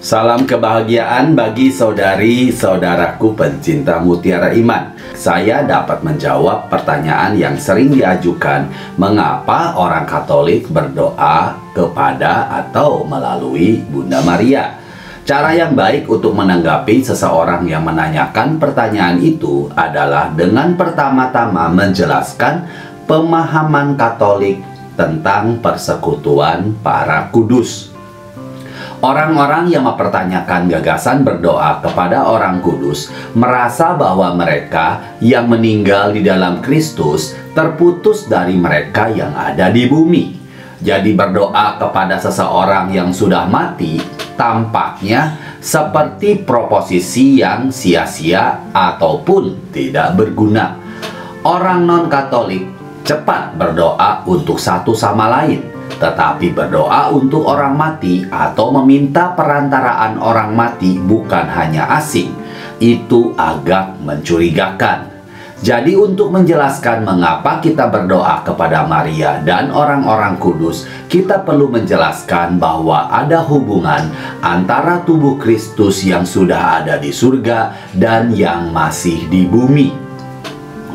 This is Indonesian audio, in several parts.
Salam kebahagiaan bagi saudari-saudaraku pencinta mutiara iman. Saya dapat menjawab pertanyaan yang sering diajukan, mengapa orang Katolik berdoa kepada atau melalui Bunda Maria. Cara yang baik untuk menanggapi seseorang yang menanyakan pertanyaan itu adalah dengan pertama-tama menjelaskan pemahaman Katolik tentang persekutuan para kudus. Orang-orang yang mempertanyakan gagasan berdoa kepada orang kudus merasa bahwa mereka yang meninggal di dalam Kristus terputus dari mereka yang ada di bumi. Jadi berdoa kepada seseorang yang sudah mati tampaknya seperti proposisi yang sia-sia ataupun tidak berguna. Orang non-Katolik cepat berdoa untuk satu sama lain, tetapi berdoa untuk orang mati atau meminta perantaraan orang mati bukan hanya asing. Itu agak mencurigakan. Jadi untuk menjelaskan mengapa kita berdoa kepada Maria dan orang-orang kudus, kita perlu menjelaskan bahwa ada hubungan antara tubuh Kristus yang sudah ada di surga dan yang masih di bumi.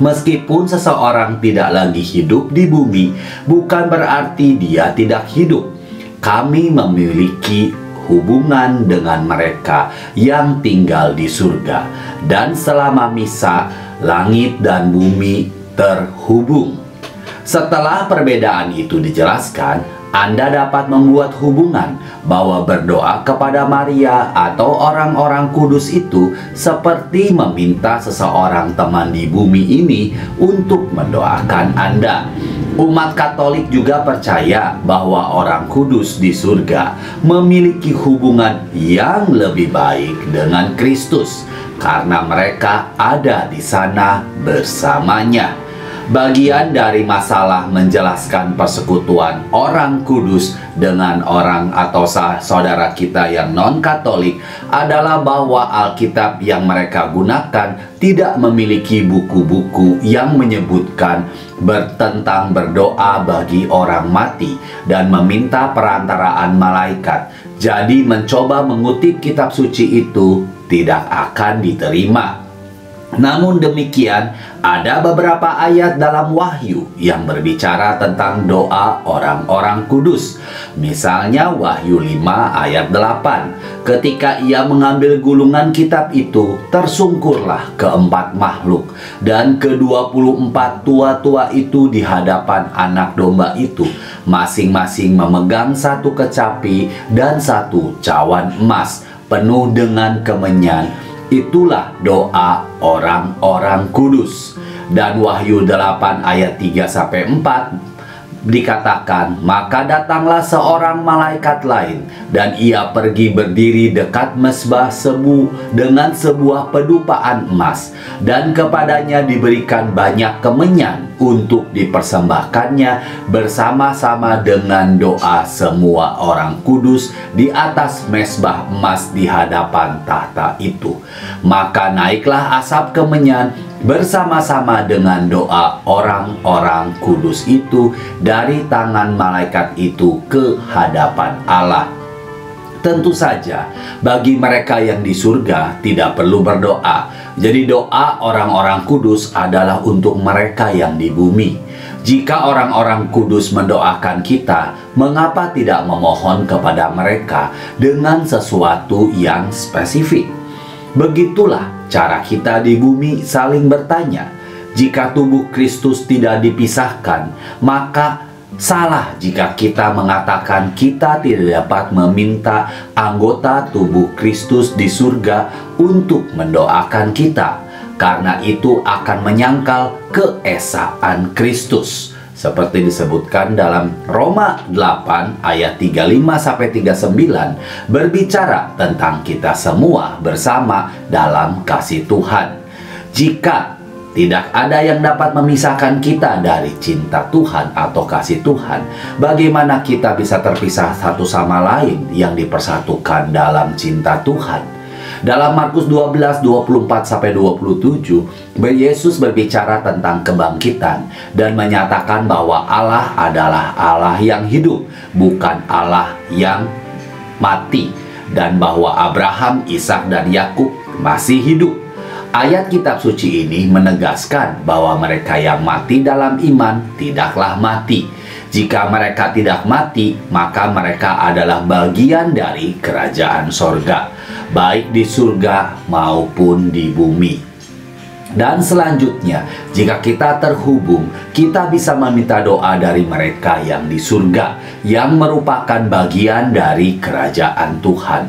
Meskipun seseorang tidak lagi hidup di bumi, bukan berarti dia tidak hidup. Kami memiliki hubungan dengan mereka yang tinggal di surga. Dan selama misa, langit dan bumi terhubung. Setelah perbedaan itu dijelaskan, Anda dapat membuat hubungan bahwa berdoa kepada Maria atau orang-orang kudus itu seperti meminta seseorang teman di bumi ini untuk mendoakan Anda. Umat Katolik juga percaya bahwa orang kudus di surga memiliki hubungan yang lebih baik dengan Kristus karena mereka ada di sana bersamanya. Bagian dari masalah menjelaskan persekutuan orang kudus dengan orang atau saudara kita yang non-Katolik adalah bahwa Alkitab yang mereka gunakan tidak memiliki buku-buku yang menyebutkan tentang berdoa bagi orang mati dan meminta perantaraan malaikat. Jadi mencoba mengutip kitab suci itu tidak akan diterima. Namun demikian, ada beberapa ayat dalam Wahyu yang berbicara tentang doa orang-orang kudus. Misalnya Wahyu 5 ayat 8. Ketika ia mengambil gulungan kitab itu, tersungkurlah keempat makhluk, dan ke-24 tua-tua itu di hadapan anak domba itu, masing-masing memegang satu kecapi dan satu cawan emas, penuh dengan kemenyan. Itulah doa orang-orang kudus. Dan Wahyu 8 ayat 3-4 dikatakan, maka datanglah seorang malaikat lain, dan ia pergi berdiri dekat mezbah sebu dengan sebuah pedupaan emas, dan kepadanya diberikan banyak kemenyan untuk dipersembahkannya bersama-sama dengan doa semua orang kudus di atas mezbah emas di hadapan tahta itu. Maka naiklah asap kemenyan bersama-sama dengan doa orang-orang kudus itu dari tangan malaikat itu ke hadapan Allah. Tentu saja bagi mereka yang di surga tidak perlu berdoa. Jadi doa orang-orang kudus adalah untuk mereka yang di bumi. Jika orang-orang kudus mendoakan kita, mengapa tidak memohon kepada mereka dengan sesuatu yang spesifik? Begitulah cara kita di bumi saling bertanya. Jika tubuh Kristus tidak dipisahkan, maka salah jika kita mengatakan kita tidak dapat meminta anggota tubuh Kristus di surga untuk mendoakan kita, karena itu akan menyangkal keesaan Kristus. Seperti disebutkan dalam Roma 8 ayat 35-39 berbicara tentang kita semua bersama dalam kasih Tuhan. Jika tidak ada yang dapat memisahkan kita dari cinta Tuhan atau kasih Tuhan, bagaimana kita bisa terpisah satu sama lain yang dipersatukan dalam cinta Tuhan? Dalam Markus 12, 24-27, Yesus berbicara tentang kebangkitan dan menyatakan bahwa Allah adalah Allah yang hidup, bukan Allah yang mati. dan bahwa Abraham, Ishak, dan Yakub masih hidup. Ayat kitab suci ini menegaskan bahwa mereka yang mati dalam iman tidaklah mati. Jika mereka tidak mati, maka mereka adalah bagian dari kerajaan sorga, baik di surga maupun di bumi. Dan selanjutnya, jika kita terhubung, kita bisa meminta doa dari mereka yang di surga, yang merupakan bagian dari kerajaan Tuhan.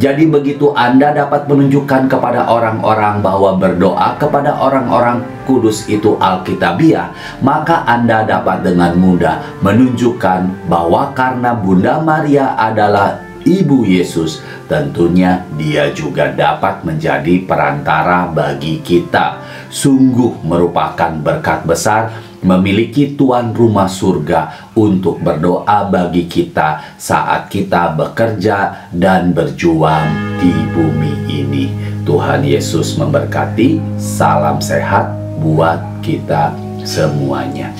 Jadi begitu Anda dapat menunjukkan kepada orang-orang bahwa berdoa kepada orang-orang kudus itu Alkitabiah, maka Anda dapat dengan mudah menunjukkan bahwa karena Bunda Maria adalah Ibu Yesus, tentunya dia juga dapat menjadi perantara bagi kita. Sungguh merupakan berkat besar memiliki tuan rumah surga untuk berdoa bagi kita saat kita bekerja dan berjuang di bumi ini. Tuhan Yesus memberkati. Salam sehat buat kita semuanya.